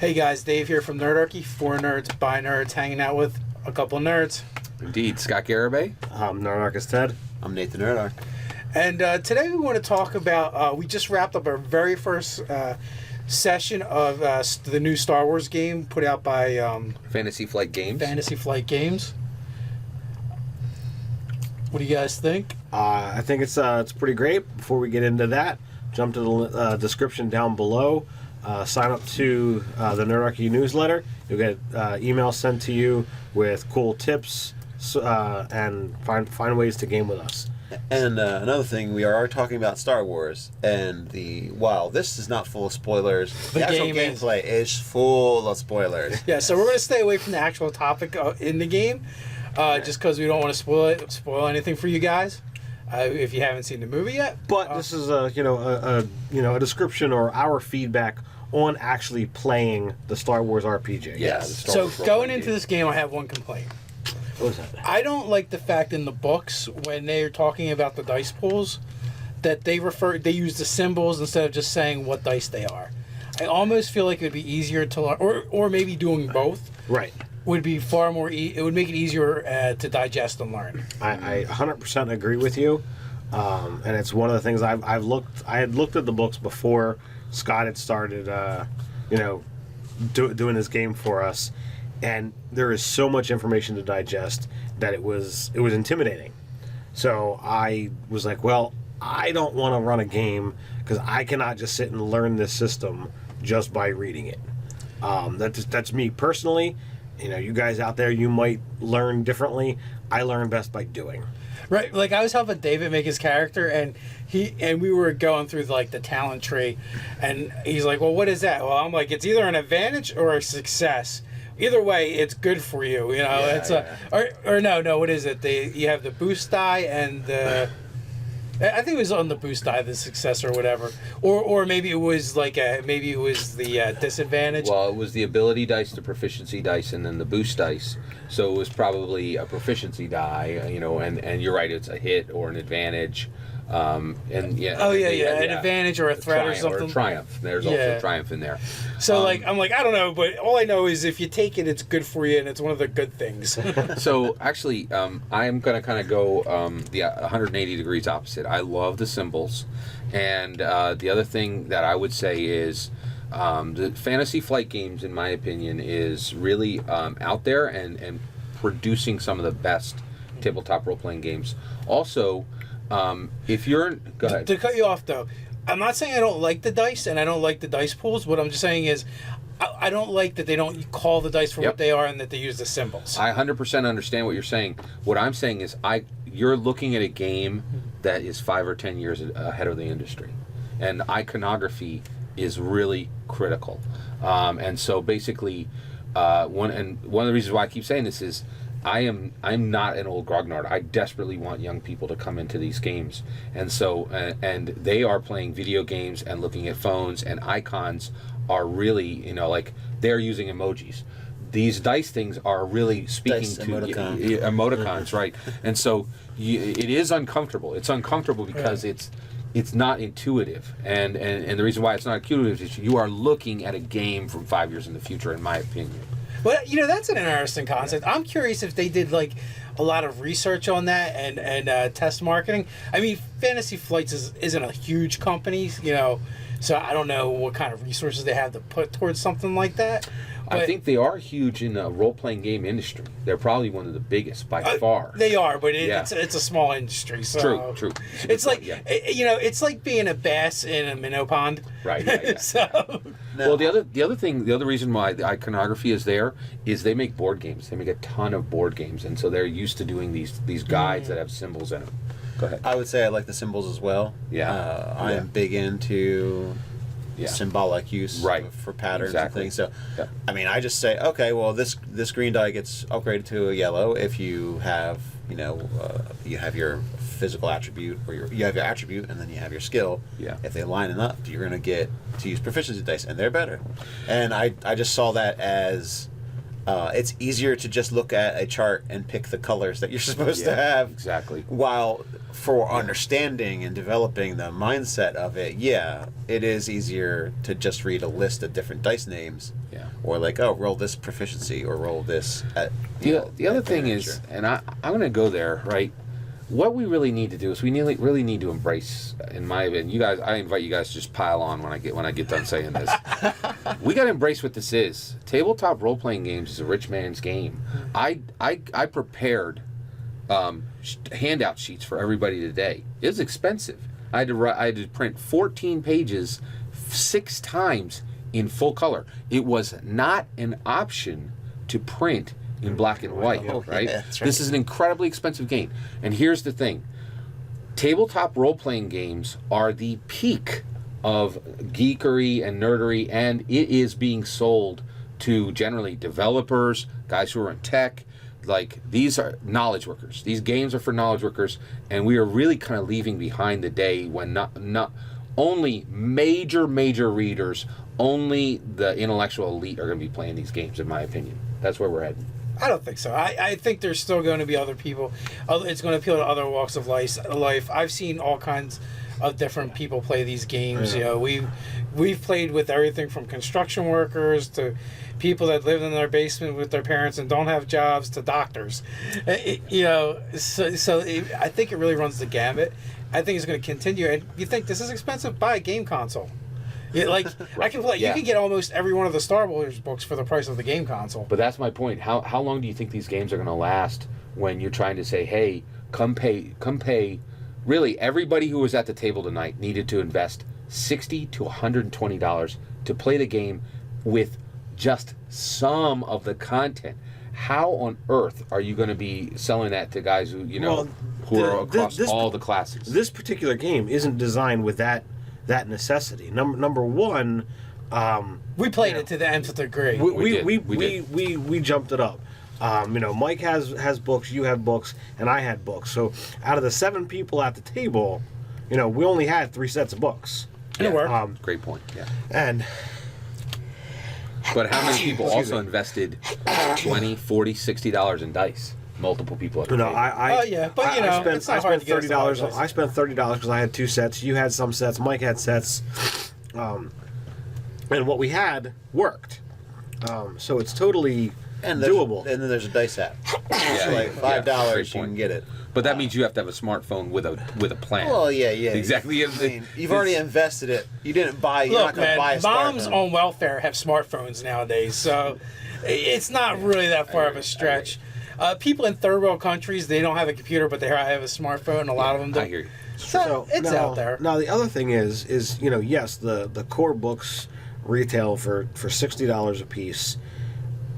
Hey guys, Dave here from Nerdarchy. 4 nerds, by nerds, hanging out with a couple of nerds. Indeed. Scott Garibay. I'm Nerdarchist Ted. I'm Nathan Nerdarch. And today we want to talk about, we just wrapped up our very first session of the new Star Wars game put out by Fantasy Flight Games. Fantasy Flight Games. What do you guys think? I think it's pretty great. Before we get into that, jump to the description down below. Sign up to the Nerdarchy newsletter. You'll get emails sent to you with cool tips and find ways to game with us. And another thing, we are talking about Star Wars, and while this is not full of spoilers, the actual gameplay is full of spoilers. Yeah, so we're going to stay away from the actual topic in the game, just because we don't want to spoil anything for you guys. If you haven't seen the movie yet, But this is a description or our feedback on actually playing the Star Wars RPG. Yeah. So going into this game, I have one complaint. What was that? I don't like the fact in the books when they're talking about the dice pools that they use the symbols instead of just saying what dice they are. I almost feel like it would be easier to learn, or maybe doing both. Right. Would be far more. It would make it easier to digest and learn. I 100% agree with you, and it's one of the things I had looked at the books before Scott had started, doing this game for us, and there is so much information to digest that it was intimidating. So I was like, well, I don't want to run a game because I cannot just sit and learn this system just by reading it. That's me personally. You guys out there, you might learn differently. I learn best by doing. Right, like I was helping David make his character, and we were going through like the talent tree, and he's like, "Well, what is that?" Well, I'm like, "It's either an advantage or a success. Either way, it's good for you." Or no, what is it? You have the boost die and the. I think it was on the boost die, the success or whatever, or maybe it was the disadvantage. Well, it was the ability dice, the proficiency dice, and then the boost dice. So it was probably a proficiency die, and you're right, it's a hit or an advantage, an advantage or a threat or something. Or a triumph. There's also a triumph in there. So I'm like, I don't know, but all I know is if you take it, it's good for you, and it's one of the good things. So actually, I'm going to kind of go the 180 degrees opposite. I love the symbols, and the other thing that I would say is the Fantasy Flight Games, in my opinion, is really out there and producing some of the best tabletop role-playing games. Also, if you're... Go ahead. To cut you off, though, I'm not saying I don't like the dice and I don't like the dice pools. What I'm just saying is I don't like that they don't call the dice for what they are and that they use the symbols. I 100% understand what you're saying. What I'm saying is you're looking at a game that is 5 or 10 years ahead of the industry. And iconography is really critical. And so basically, one of the reasons why I keep saying this is I'm not an old grognard. I desperately want young people to come into these games, and so and they are playing video games and looking at phones, and icons are really like they're using emojis. These dice things are really speaking dice to emoticons, right? And so it is uncomfortable. It's uncomfortable because it's not intuitive, and the reason why it's not intuitive is you are looking at a game from 5 years in the future, in my opinion. Well, that's an interesting concept. I'm curious if they did like a lot of research on that and test marketing. I mean, Fantasy Flights isn't a huge company, so I don't know what kind of resources they have to put towards something like that. But I think they are huge in the role-playing game industry. They're probably one of the biggest by far. They are, but it's a small industry. So True. It's like it's like being a bass in a minnow pond. Right. Yeah. So. No. Well, the other reason why the iconography is there is they make board games. They make a ton of board games, and so they're used to doing these guides that have symbols in them. Go ahead. I would say I like the symbols as well. Yeah. I am big into symbolic use for patterns and things. So, I mean, I just say, okay, well, this green die gets upgraded to a yellow if you have, you have your physical attribute, or you have your attribute, and then you have your skill. Yeah. If they line up, you're going to get to use proficiency dice, and they're better. And I just saw that as It's easier to just look at a chart and pick the colors that you're supposed to have. Exactly. While for understanding and developing the mindset of it, it is easier to just read a list of different dice names. Yeah. Or like, oh, roll this proficiency or roll this at. The other thing is, and I'm going to go there, right? What we really need to do is really need to embrace, in my opinion, you guys. I invite you guys to just pile on when I get done saying this. We got to embrace what this is. Tabletop role playing games is a rich man's game. I prepared handout sheets for everybody today. It was expensive. I had to print 14 pages 6 times in full color. It was not an option to print in black and white, right? Yeah, that's right? This is an incredibly expensive game. And here's the thing. Tabletop role-playing games are the peak of geekery and nerdery, and it is being sold to generally developers, guys who are in tech. Like, these are knowledge workers. These games are for knowledge workers, and we are really kind of leaving behind the day when not only major readers, only the intellectual elite are going to be playing these games, in my opinion. That's where we're heading. I don't think so. I think there's still going to be other people. It's going to appeal to other walks of life. I've seen all kinds of different people play these games. You know, we've played with everything from construction workers to people that live in their basement with their parents and don't have jobs to doctors. I think it really runs the gamut. I think it's going to continue. And you think this is expensive? Buy a game console. Yeah, like I can play. You can get almost every one of the Star Wars books for the price of the game console. But that's my point. How long do you think these games are going to last when you're trying to say, hey, come pay? Really, everybody who was at the table tonight needed to invest $60 to $120 to play the game with just some of the content. How on earth are you going to be selling that to guys who are across all the classes? This particular game isn't designed with that necessity. Number one, we played it to the nth degree. We jumped it up. Mike has books, you have books, and I had books. So out of the 7 people at the table, we only had 3 sets of books. Great point. Yeah. And but how many people also invested $20, $40, $60 in dice? Multiple people at the table. I spent $30. I spent $30 because I had 2 sets. You had some sets. Mike had sets. And what we had worked. So it's totally doable. And then there's a dice app. Like $5 you can get it. But that means you have to have a smartphone with a plan. Well, yeah. Exactly. I mean, you've already invested it. You didn't buy. You're not going to buy a moms smartphone. on welfare have smartphones nowadays, so it's not really that far of a stretch. People in third world countries, they don't have a computer, but they have a smartphone. A lot of them do. I hear you. So it's out there. Now the other thing is yes, the core books retail for $60 a piece,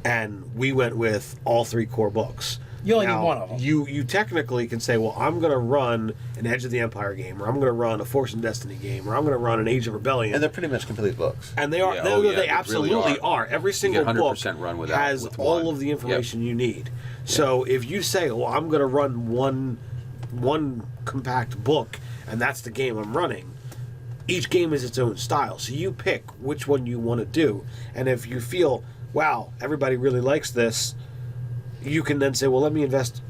and we went with all 3 core books. You only need one of them. You technically can say, well, I'm going to run an Edge of the Empire game, or I'm going to run a Force and Destiny game, or I'm going to run an Age of Rebellion. And they're pretty much complete books. And they are. They absolutely really are. Every single book has all of the information you need. So if you say, well, I'm going to run one compact book, and that's the game I'm running, each game is its own style. So you pick which one you want to do. And if you feel, wow, everybody really likes this, you can then say, well, let me invest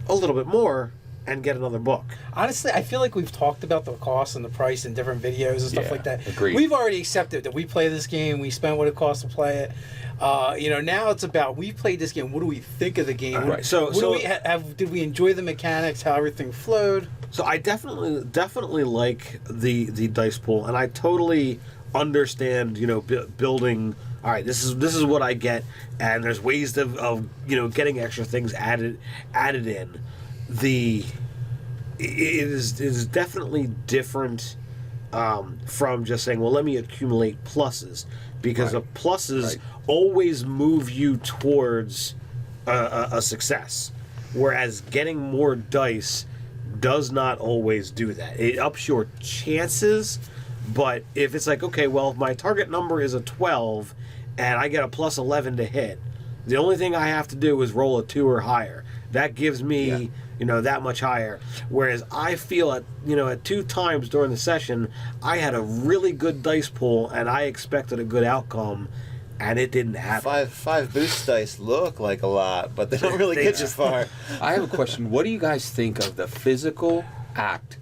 a little bit more and get another book. Honestly, I feel like we've talked about the cost and the price in different videos and stuff like that. Agreed. We've already accepted that we play this game. We spent what it costs to play it. Now it's about, we played this game. What do we think of the game? Right. Did we enjoy the mechanics? How everything flowed? So I definitely like the dice pool, and I totally understand building. All right, this is what I get, and there's ways of getting extra things added in. It is definitely different from just saying, well, let me accumulate pluses, because the pluses always move you towards a success, whereas getting more dice does not always do that. It ups your chances, but if it's like, okay, well, if my target number is a 12 and I get a plus 11 to hit, the only thing I have to do is roll a 2 or higher. That gives me that much higher. Whereas I feel at 2 times during the session, I had a really good dice pool and I expected a good outcome, and it didn't happen. Five boost dice look like a lot, but they don't really get you far. I have a question. What do you guys think of the physical act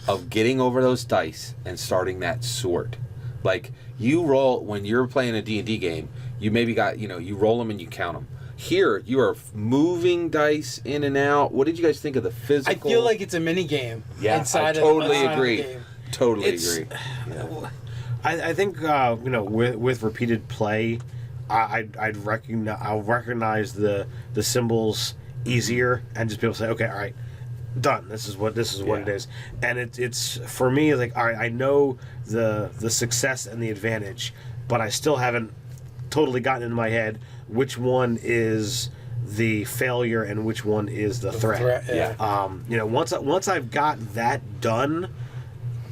of getting over those dice and starting that sort? Like, you roll, when you're playing a D&D game, you maybe got, you roll them and you count them. Here, you are moving dice in and out. What did you guys think of the physical? I feel like it's a mini game. Yeah, inside I totally inside agree. Of the game. Totally agree. Yeah. I think with repeated play, I'll recognize the symbols easier and just be able to say, okay, all right, done. This is what it is, and it's for me like, all right, I know the success and the advantage, but I still haven't totally gotten into my head which one is the failure and which one is the threat. Yeah. Once I've got that done,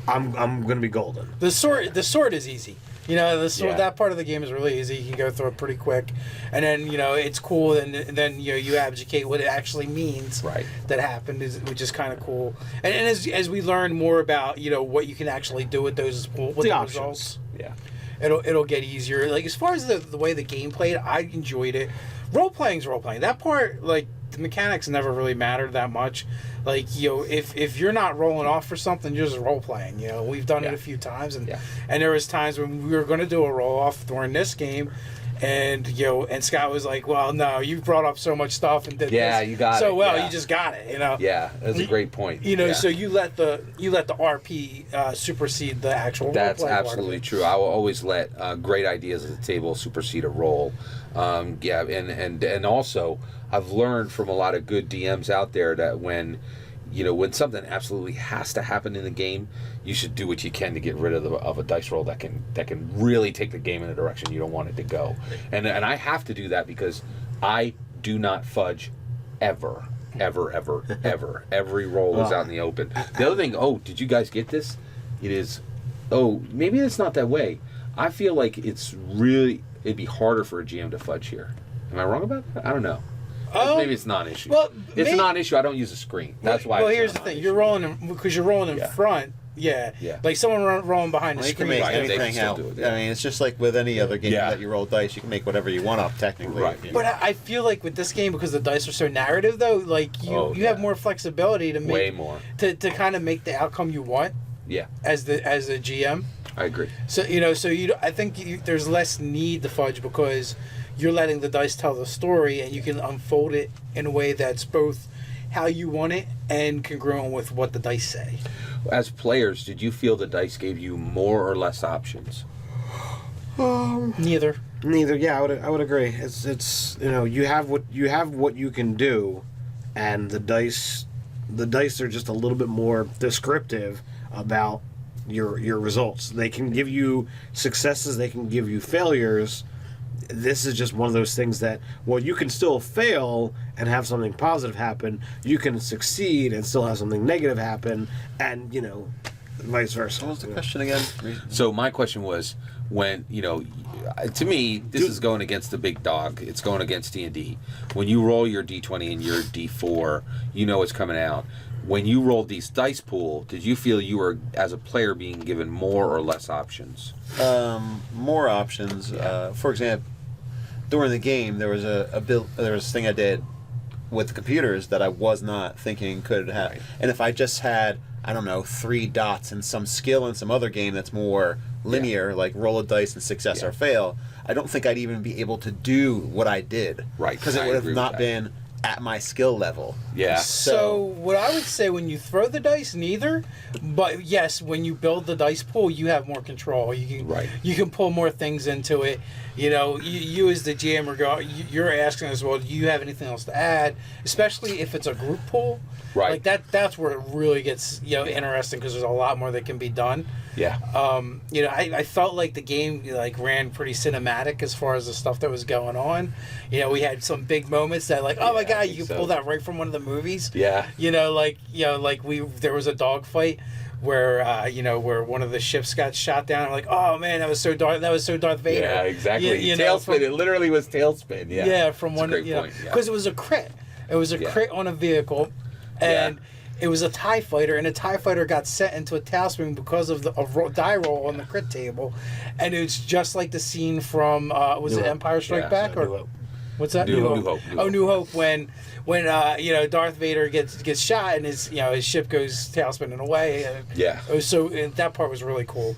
I'm gonna be golden. The sword is easy. The sword, Yeah. that part of the game is really easy. You can go through it pretty quick, and then it's cool. And then you abdicate what it actually means. Right. That happened, which is kind of cool. And as we learn more about what you can actually do with those results, Yeah. it'll get easier. Like, as far as the way the game played, I enjoyed it. Role playing's role playing. That part, like, the mechanics never really mattered that much. Like, if you're not rolling off for something, you're just role playing. We've done it a few times, and there was times when we were going to do a roll off during this game, and and Scott was like, "Well, no, you brought up so much stuff and did this you got so it. well, Yeah. you just got it." Yeah, that's a great point. So you let the RP supersede the actual. That's role-play absolutely part. true. I will always let great ideas at the table supersede a roll. And also, I've learned from a lot of good DMs out there that when something absolutely has to happen in the game, you should do what you can to get rid of a dice roll that can really take the game in a direction you don't want it to go. And I have to do that because I do not fudge ever. Every roll is out in the open. The other thing, did you guys get this? It is, maybe it's not that way. I feel like it'd be harder for a GM to fudge here. Am I wrong about that? I don't know. Maybe it's not an issue. Well, it's a non-issue. I don't use a screen. That's why. Well, here's the thing: you're rolling because you're rolling in front. Yeah. Like someone rolling behind the You can screen. make anything out. do it, I mean, it's just like with any other game that you roll dice. You can make whatever you want up, technically. Right. But I feel like with this game, because the dice are so narrative, though, like you have more flexibility to make way more to kind of make the outcome you want. Yeah. As a GM. I agree. So I think there's less need to fudge because you're letting the dice tell the story, and you can unfold it in a way that's both how you want it and congruent with what the dice say. As players, did you feel the dice gave you more or less options? Neither. Yeah, I would agree. It's you have what you can do, and the dice are just a little bit more descriptive about your results. They can give you successes, they can give you failures. This is just one of those things that, you can still fail and have something positive happen. You can succeed and still have something negative happen, and vice versa. What was the question again? So my question was, when to me, this is going against the big dog. It's going against D&D. When you roll your D20 and your D4, it's coming out. When you rolled these dice pool, did you feel you were, as a player, being given more or less options? More options. For example, during the game, there was there was a thing I did with the computers that I was not thinking could happen. Right. And if I just had, I don't know, 3 dots and some skill in some other game that's more linear, like roll a dice and success or fail, I don't think I'd even be able to do what I did. Right. Because it would have not been at my skill level. Yeah. So what I would say, when you throw the dice, neither. But yes, when you build the dice pool, you have more control. You can pull more things into it. You as the GM you're asking us, well, do you have anything else to add? Especially if it's a group pool. Right. Like that's where it really gets interesting, because there's a lot more that can be done. Yeah. I felt like the game ran pretty cinematic as far as the stuff that was going on. We had some big moments that oh my god, you can pull that right from one of the movies. Yeah. There was a dogfight where where one of the ships got shot down. I'm like, oh man, that was so Darth Vader. Yeah, exactly. Tailspin. It literally was Tailspin. Yeah. Yeah, from That's one. a great point. Because it was a crit. It was a crit on a vehicle, and it was a TIE fighter, and a TIE fighter got sent into a tailspin because of die roll on the crit table, and it's just like the scene from was it Empire Strike Back or New Hope. what's that? New Hope. New Hope when Darth Vader gets shot and his ship goes tailspinning away. So that part was really cool.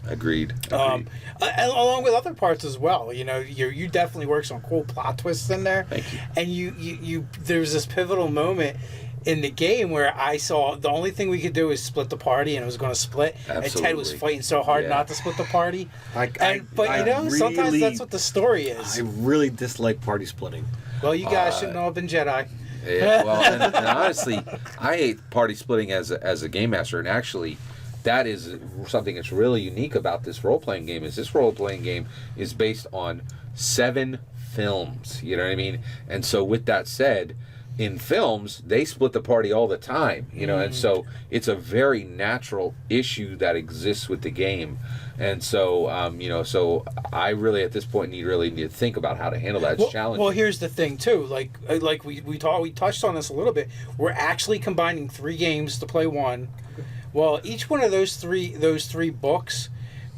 Agreed. Along with other parts as well. You definitely work some cool plot twists in there. Thank you. And you there was this pivotal moment in the game where I saw the only thing we could do is split the party, and it was going to split. Absolutely. And Ted was fighting so hard not to split the party. Sometimes that's what the story is. I really dislike party splitting. Well, you guys shouldn't all have been Jedi. Yeah, well, and honestly, I hate party splitting as a game master, and actually, that is something that's really unique about this role-playing game. Is this role-playing game is based on 7 films. You know what I mean? And so, with that said, in films, they split the party all the time, and so it's a very natural issue that exists with the game. And so, so I really, at this point, need to think about how to handle that challenge. Well, here's the thing, too. Like we touched on this a little bit. We're actually combining 3 games to play one. Well, each one of those three books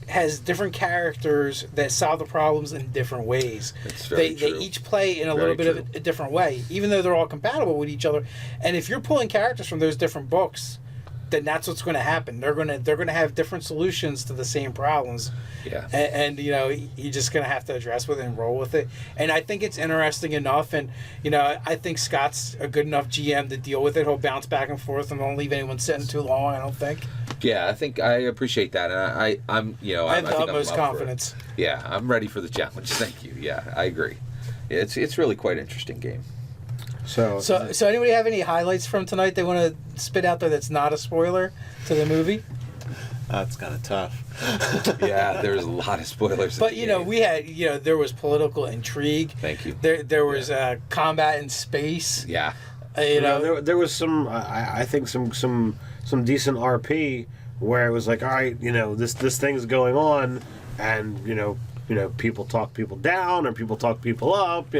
has different characters that solve the problems in different ways. They each play in a little bit of a different way, even though they're all compatible with each other. And if you're pulling characters from those different books, then that's what's going to happen. They're going to have different solutions to the same problems. Yeah. And you're just going to have to address with it and roll with it. And I think it's interesting enough. And I think Scott's a good enough GM to deal with it. He'll bounce back and forth and won't leave anyone sitting too long, I don't think. Yeah, I think I appreciate that, and I have the utmost confidence. Yeah, I'm ready for the challenge. Thank you. Yeah, I agree. It's really quite an interesting game. So anybody have any highlights from tonight they want to spit out there that's not a spoiler to the movie? That's kind of tough. Yeah, there's a lot of spoilers. But we had there was political intrigue. Thank you. There was combat in space. Yeah. There was some I think some decent RP where it was like, all right, this thing's going on, and people talk people down or people talk people up.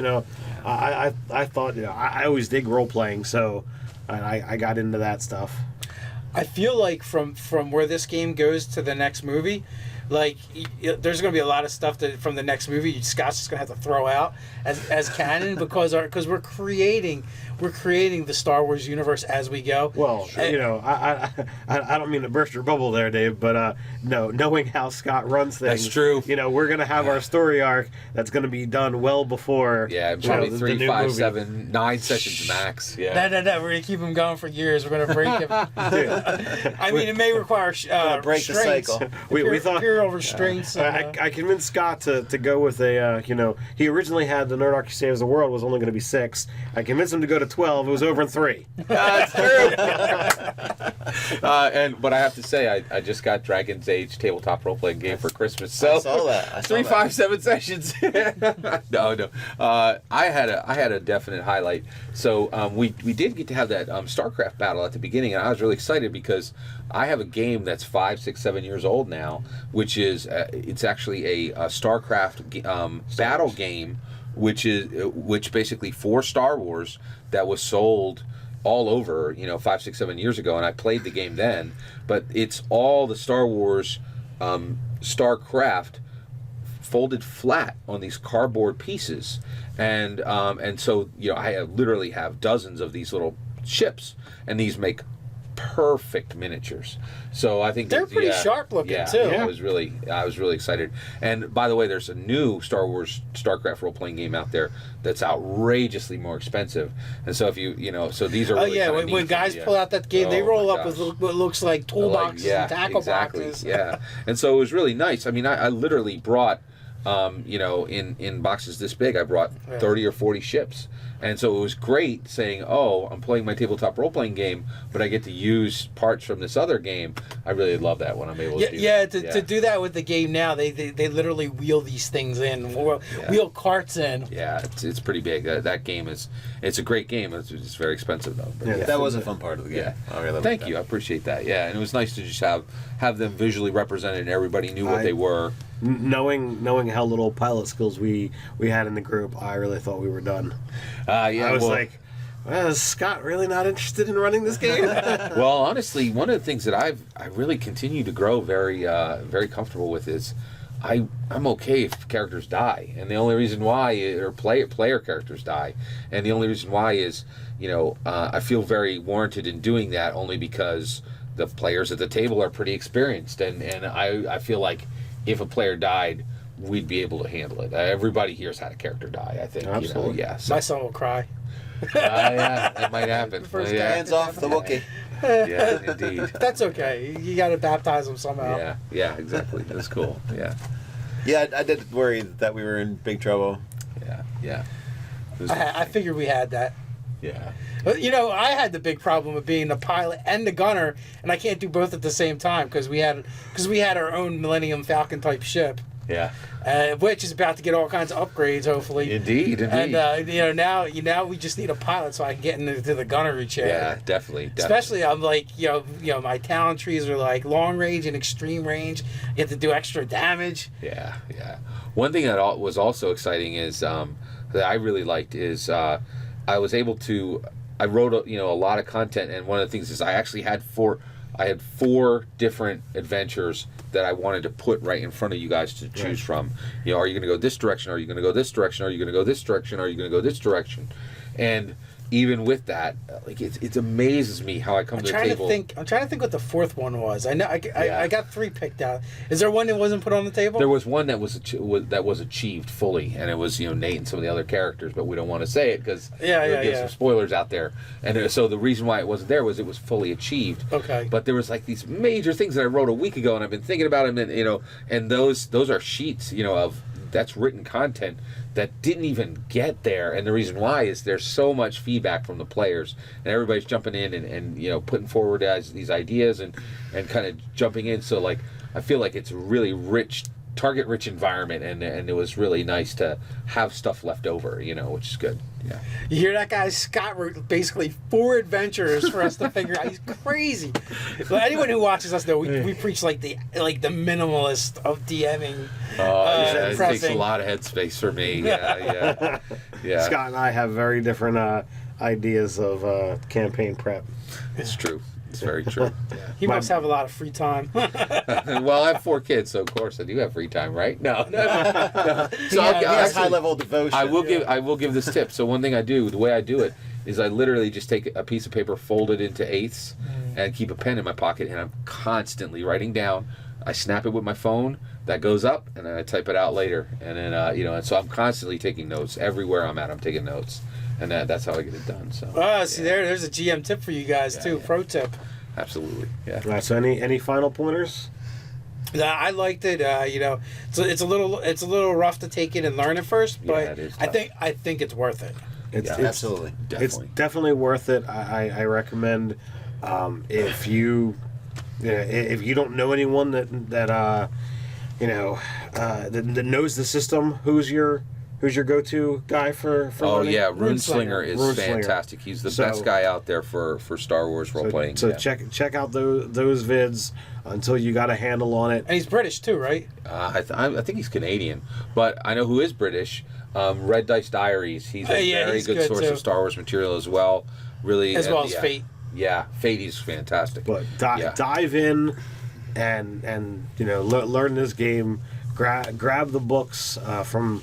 I thought I always dig role playing, so I got into that stuff. I feel like from where this game goes to the next movie, like there's going to be a lot of stuff that from the next movie Scott's just going to have to throw out as canon because we're creating the Star Wars universe as we go. Well, I don't mean to burst your bubble there, Dave, but no, knowing how Scott runs things, that's true. We're going to have our story arc that's going to be done well before. Yeah, probably 3, 5, 7, 9 sessions max. Yeah. No. We're going to keep him going for years. We're going to break him. I mean, it may require break the cycle. We thought imperial restraints. I convinced Scott to go with a. He originally had the Nerd Arc Saves the World was only going to be 6. I convinced him to go to 12. It was over in 3. That's true. But I have to say, I just got Dragon's Age tabletop role playing game for Christmas. So I saw that. 3, 5, 7 sessions. No. I had a definite highlight. So we did get to have that StarCraft battle at the beginning, and I was really excited because I have a game that's 5, 6, 7 years old now, which is it's actually a StarCraft battle game, which basically for Star Wars that was sold all over 5, 6, 7 years ago, and I played the game then. But it's all the Star Wars StarCraft folded flat on these cardboard pieces, and so I literally have dozens of these little ships, and these make perfect miniatures. So I think they're pretty sharp looking too. I was really excited. And by the way, there's a new Star Wars StarCraft role playing game out there that's outrageously more expensive. And so if so these are really when guys pull out that game, they roll up with what looks like toolboxes and tackle boxes. Yeah, and so it was really nice. I mean, I literally brought in boxes this big, I brought 30 or 40 ships. And so it was great saying, oh, I'm playing my tabletop role-playing game, but I get to use parts from this other game. I really love that when I'm able to do that. To do that with the game now, they literally wheel these things in, wheel carts in. Yeah, it's pretty big. That game it's a great game. It's very expensive, though. But that was a fun part of the game. Yeah. Thank you. I appreciate that. Yeah, and it was nice to just have them visually represented and everybody knew what they were. Knowing how little pilot skills we had in the group, I really thought we were done. I was like, well, is Scott really not interested in running this game? Well, honestly, one of the things that I really continue to grow very comfortable with is I'm okay if characters die, and the only reason why, or player characters die, and the only reason why is, I feel very warranted in doing that only because the players at the table are pretty experienced, and I feel like if a player died, we'd be able to handle it. Everybody here's had a character die, I think. Absolutely. Yeah. So, My son will cry. yeah, that might happen. First yeah. Hands off the Wookiee. Yeah, indeed. That's okay. You got to baptize him somehow. Yeah, exactly. That's cool. Yeah. Yeah, I did worry that we were in big trouble. Yeah. I figured we had that. Yeah. But, I had the big problem of being the pilot and the gunner, and I can't do both at the same time because we had our own Millennium Falcon type ship. Yeah. Which is about to get all kinds of upgrades, hopefully. Indeed. And now we just need a pilot so I can get into the gunnery chair. Yeah, definitely. Especially, I'm like, my talent trees are like long range and extreme range. You have to do extra damage. Yeah. One thing that was also exciting is that I really liked is I was able to. I wrote a lot of content, and one of the things is I actually had four different adventures that I wanted to put right in front of you guys to choose from. Are you going to go this direction? Are you going to go this direction? Are you going to go this direction? Are you going to go this direction? And even with that, like it amazes me how I come to the table. I'm trying to think what the fourth one was. I know I got 3 picked out. Is there one that wasn't put on the table? There was one that was achieved fully, and it was Nate and some of the other characters, but we don't want to say it because there's some spoilers out there. And so the reason why it wasn't there was it was fully achieved. Okay. But there was like these major things that I wrote a week ago, and I've been thinking about them, and those are sheets of that's written content that didn't even get there, and the reason why is there's so much feedback from the players, and everybody's jumping in and putting forward these ideas and kind of jumping in. So like I feel like it's a really target rich environment, and it was really nice to have stuff left over, which is good. Yeah. You hear that, guys? Scott wrote basically 4 adventures for us to figure out. He's crazy. But anyone who watches us know we preach like the minimalist of DMing. It takes a lot of headspace for me. Yeah. Scott and I have very different ideas of campaign prep. It's true. It's very true. He must have a lot of free time. Well, I have 4 kids, so of course I do have free time, right? No. So he has high level devotion. I will give this tip. So one thing I do, the way I do it, is I literally just take a piece of paper, fold it into eighths, and keep a pen in my pocket, and I'm constantly writing down. I snap it with my phone. That goes up, and then I type it out later. And then and so I'm constantly taking notes everywhere I'm at. I'm taking notes. And that's how I get it done. So. There's a GM tip for you guys too. Yeah. Pro tip. Absolutely. Yeah. All right. So any final pointers? I liked it. It's a little rough to take it and learn it first, but it is I tough. think it's worth it. It's absolutely. It's definitely worth it. I recommend if you don't know anyone that knows the system, who's your go-to guy for running? Runeslinger is fantastic. He's the best guy out there for Star Wars role playing. So check out those vids until you got a handle on it. And he's British too, right? I think he's Canadian, but I know who is British. Red Dice Diaries. He's a very good source of Star Wars material as well. Really, as well as Fate. Yeah, Fate is fantastic. But dive in and learn this game. Grab the books from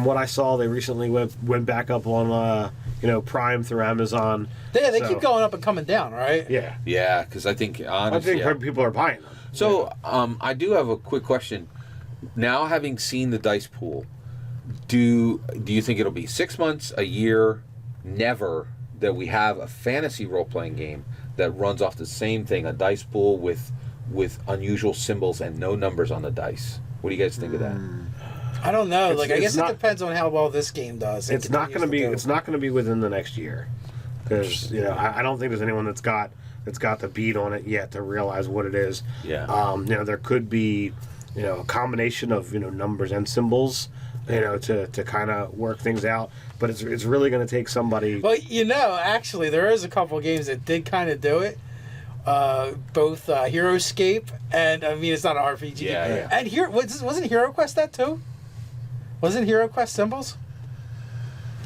what I saw. They recently went back up on Prime through Amazon. Yeah, they keep going up and coming down, right? Yeah. Yeah, because I think honestly, people are buying them. So I do have a quick question. Now, having seen the dice pool, do you think it'll be 6 months, a year, never that we have a fantasy role playing game that runs off the same thing, a dice pool with unusual symbols and no numbers on the dice? What do you guys think of that? I don't know. I guess it depends on how well this game does. It's not going to be. It's not going to be within the next year, because I don't think there's anyone that's got the beat on it yet to realize what it is. Yeah. There could be, a combination of numbers and symbols, to kind of work things out. But it's really going to take somebody. Well, actually, there is a couple of games that did kind of do it. Both HeroScape and it's not an RPG. Yeah. And wasn't HeroQuest that too? Wasn't HeroQuest symbols?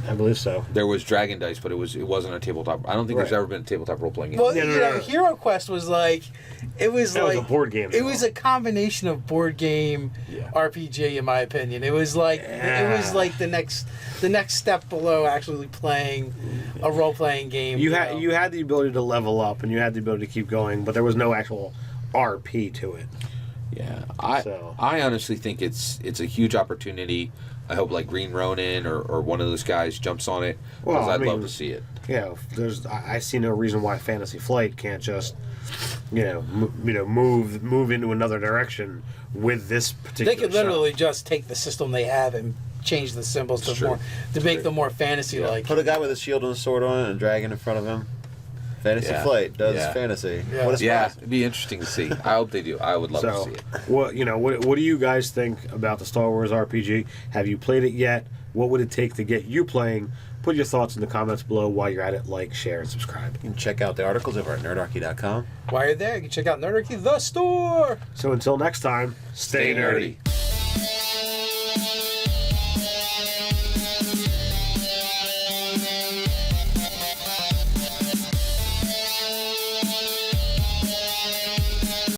I believe so. There was Dragon Dice, but it wasn't a tabletop. I don't think there's ever been a tabletop role playing game. Well, Hero Quest was like, it was that like was a board game. It was a combination of board game, RPG, in my opinion. It was like the next step below actually playing a role playing game. You had the ability to level up and you had the ability to keep going, but there was no actual RP to it. Yeah, I honestly think it's a huge opportunity. I hope like Green Ronin or one of those guys jumps on it because I'd love to see it. Yeah, I see no reason why Fantasy Flight can't just move into another direction with this particular. They could literally just take the system they have and change the symbols to make them more fantasy like. Put a guy with a shield and a sword on it and a dragon in front of him. Fantasy Flight does fantasy. Yeah. What a surprise. It'd be interesting to see. I hope they do. I would love to see it. What do you guys think about the Star Wars RPG? Have you played it yet? What would it take to get you playing? Put your thoughts in the comments below. While you're at it, like, share, and subscribe. You can check out the articles over at nerdarchy.com. While you're there, you can check out Nerdarchy, the store. So until next time, stay nerdy.